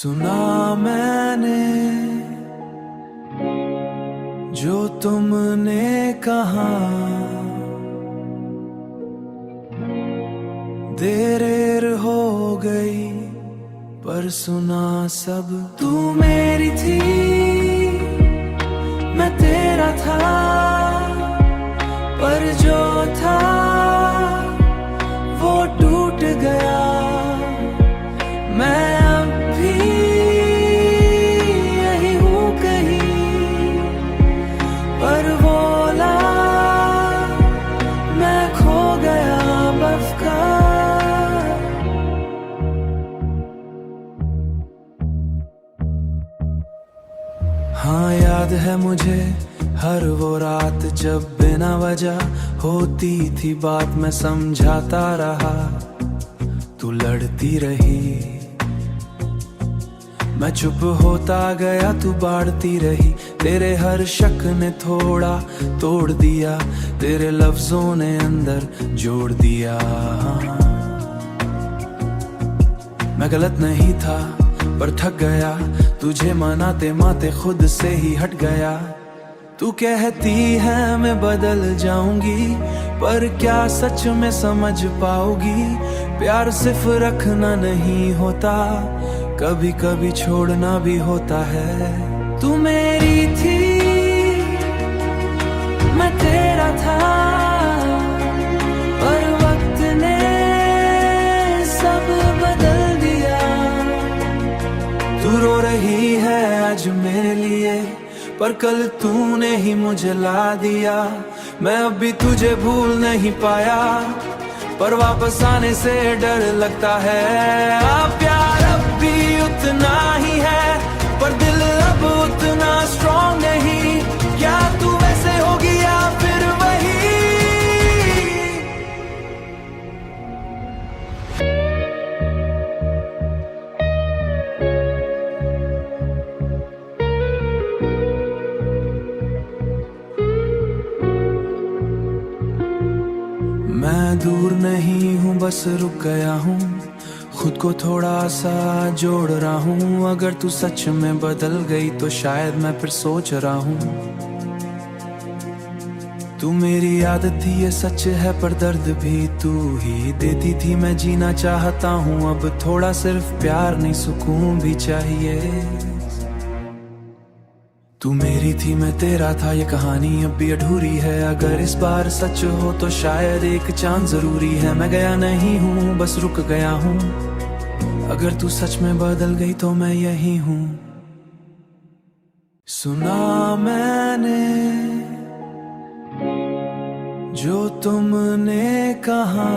सुना मैंने जो तुमने कहा, देर हो गई पर सुना सब। तू मेरी थी मैं तेरा था, पर जो था वो टूट गया। मैं अब भी यही हूँ कहीं, पर बोला मैं खो गया बर्फ का। हाँ याद है मुझे हर वो रात जब बिना वजह होती थी बात, मैं समझाता रहा तू लड़ती रही। मैं चुप होता गया तू बाढ़ती रही, तेरे हर शक ने थोड़ा तोड़ दिया, तेरे लफ्जों ने अंदर जोड़ दिया। मैं गलत नहीं था पर थक गया, तुझे मनाते माते खुद से ही हट गया। तू कहती है मैं बदल जाऊंगी, पर क्या सच में समझ पाओगी? प्यार सिर्फ रखना नहीं होता, कभी कभी छोड़ना भी होता है। तू मेरी थी मैं तेरा था, पर वक्त ने सब बदल दिया। तू रो रही है आज मेरे लिए, पर कल तूने ही मुझे ला दिया। मैं अब भी तुझे भूल नहीं पाया, पर वापस आने से डर लगता है। प्यार अब भी उतना ही है, पर दिल अब उतना स्ट्रॉन्ग नहीं। क्या तू वैसे होगी या फिर वही? मैं दूर नहीं हूँ बस रुक गया हूँ, खुद को थोड़ा सा जोड़ रहा हूँ। अगर तू सच में बदल गई तो शायद मैं फिर सोच रहा हूँ। तू मेरी आदत थी ये सच है, पर दर्द भी तू ही देती थी। मैं जीना चाहता हूँ अब थोड़ा, सिर्फ प्यार नहीं सुकून भी चाहिए। तू मेरी थी मैं तेरा था, ये कहानी अब भी अधूरी है। अगर इस बार सच हो तो शायद एक चांद जरूरी है। मैं गया नहीं हूँ बस रुक गया हूँ, अगर तू सच में बदल गई तो मैं यही हूँ। सुना मैंने जो तुमने कहा,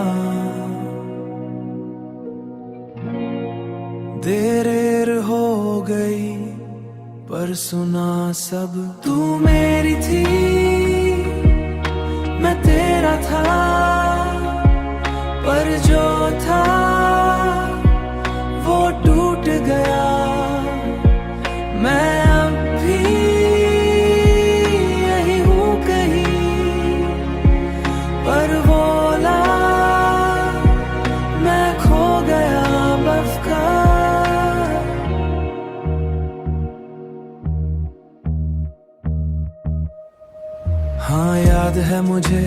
देर हो गई पर सुना सब। तू मेरी थी मैं तेरा था, पर जो था वो टूट गया। मैं अब भी यही हूँ कहीं, पर बोला मैं खो गया बर्फ का। हाँ याद है मुझे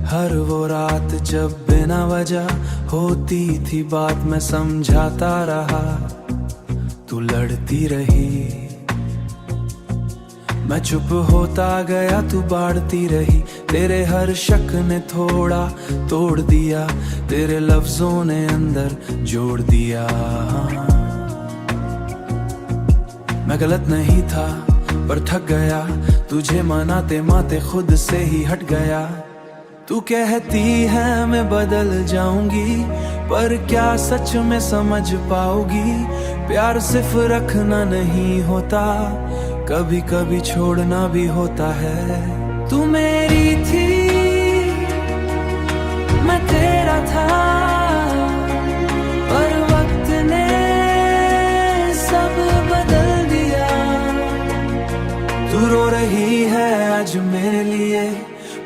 हर वो रात जब बिना वजह होती थी बात, मैं समझाता रहा तू लड़ती रही। मैं चुप होता गया तू बाढ़ती रही, तेरे हर शक ने थोड़ा तोड़ दिया, तेरे लफ्जों ने अंदर जोड़ दिया। मैं गलत नहीं था पर थक गया, तुझे मनाते माते खुद से ही हट गया। तू कहती है मैं बदल जाऊंगी, पर क्या सच में समझ पाओगी? प्यार सिर्फ रखना नहीं होता, कभी कभी छोड़ना भी होता है। तू मेरी थी मैं तेरा था, पर वक्त ने सब बदल दिया। तू रो रही है आज मेरे लिए,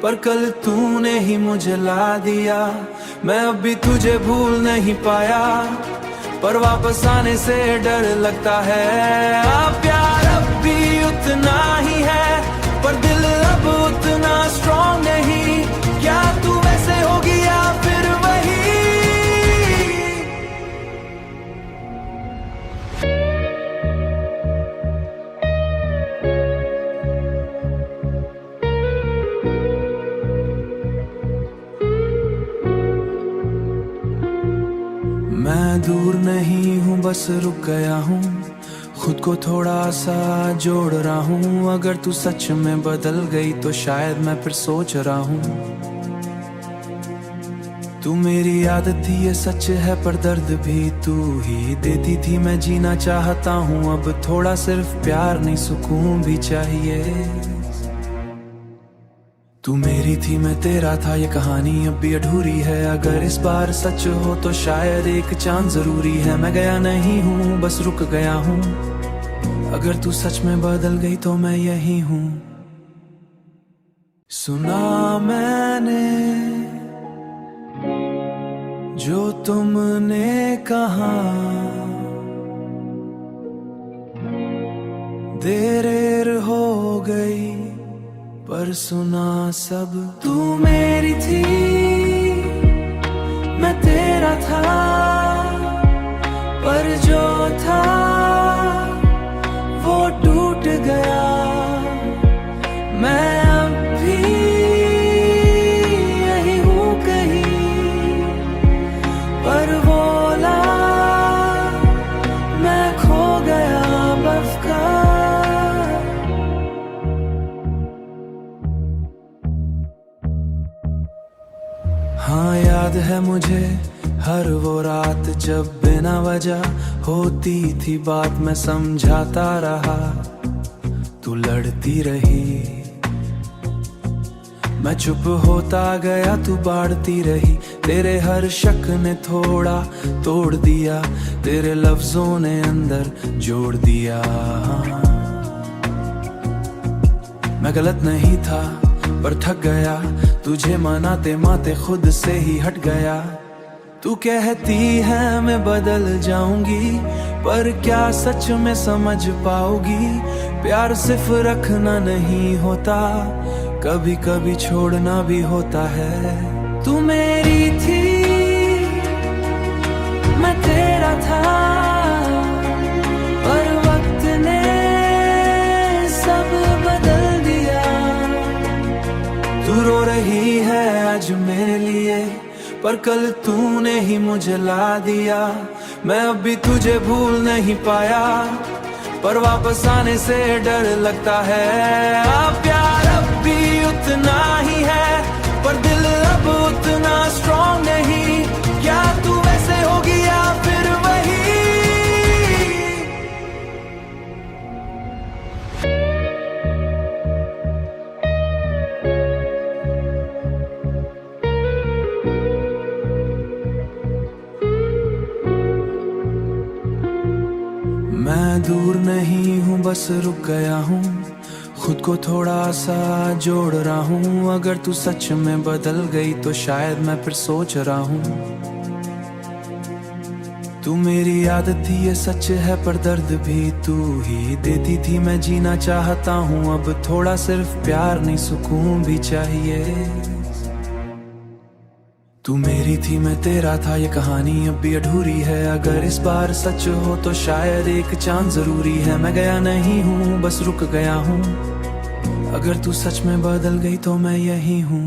पर कल तूने ही मुझे ला दिया। मैं अब भी तुझे भूल नहीं पाया, पर वापस आने से डर लगता है। प्यार अब भी उतना ही है, पर दिल अब उतना स्ट्रॉन्ग नहीं। क्या तू वैसे होगी या फिर वही? मैं दूर नहीं हूँ, बस रुक गया हूँ, खुद को थोड़ा सा जोड़ रहा हूँ। अगर तू सच में बदल गई तो शायद मैं फिर सोच रहा हूँ। तू मेरी आदत थी ये सच है, पर दर्द भी तू ही देती थी। मैं जीना चाहता हूँ अब थोड़ा, सिर्फ प्यार नहीं सुकून भी चाहिए। तू मेरी थी मैं तेरा था, ये कहानी अब भी अधूरी है। अगर इस बार सच हो तो शायद एक चांद जरूरी है। मैं गया नहीं हूँ, बस रुक गया हूँ। अगर तू सच में बदल गई तो मैं यही हूँ। सुना मैंने जो तुमने कहा, देर हो गई पर सुना सब। तू मेरी थी मैं तेरा था, पर जो था वो टूट गया। मैं अब भी यही हूँ कहीं, पर बोला मैं खो गया बर्फ का। हाँ याद है मुझे हर वो रात जब बिना वजह होती थी बात। मैं समझाता रहा, तू लड़ती रही। मैं चुप होता गया, तू बाढ़ती रही। तेरे हर शक ने थोड़ा तोड़ दिया, तेरे लफ्जों ने अंदर जोड़ दिया। मैं गलत नहीं था पर थक गया, तुझे मनाते माते खुद से ही हट गया। तू कहती है मैं बदल जाऊंगी, पर क्या सच में समझ पाओगी? प्यार सिर्फ रखना नहीं होता, कभी कभी छोड़ना भी होता है। तू मेरी थी मैं तेरा था, पर वक्त ने सब बदल दिया। तू रो रही है आज मेरे लिए, पर कल तूने ही मुझे ला दिया। मैं अब भी तुझे भूल नहीं पाया, पर वापस आने से डर लगता है। प्यार अब भी उतना ही है, पर दिल अब उतना स्ट्रॉन्ग नहीं। क्या तू वैसे होगी या फिर वही? मैं दूर नहीं हूँ, बस रुक गया हूँ, खुद को थोड़ा सा जोड़ रहा हूँ। अगर तू सच में बदल गई तो शायद मैं फिर सोच रहा हूँ। तू मेरी आदत थी ये सच है, पर दर्द भी तू ही देती थी। मैं जीना चाहता हूँ अब थोड़ा, सिर्फ प्यार नहीं सुकून भी चाहिए। तू मेरी थी मैं तेरा था, ये कहानी अब भी अधूरी है। अगर इस बार सच हो तो शायद एक चांद जरूरी है। मैं गया नहीं हूँ, बस रुक गया हूँ। अगर तू सच में बदल गई तो मैं यही हूँ।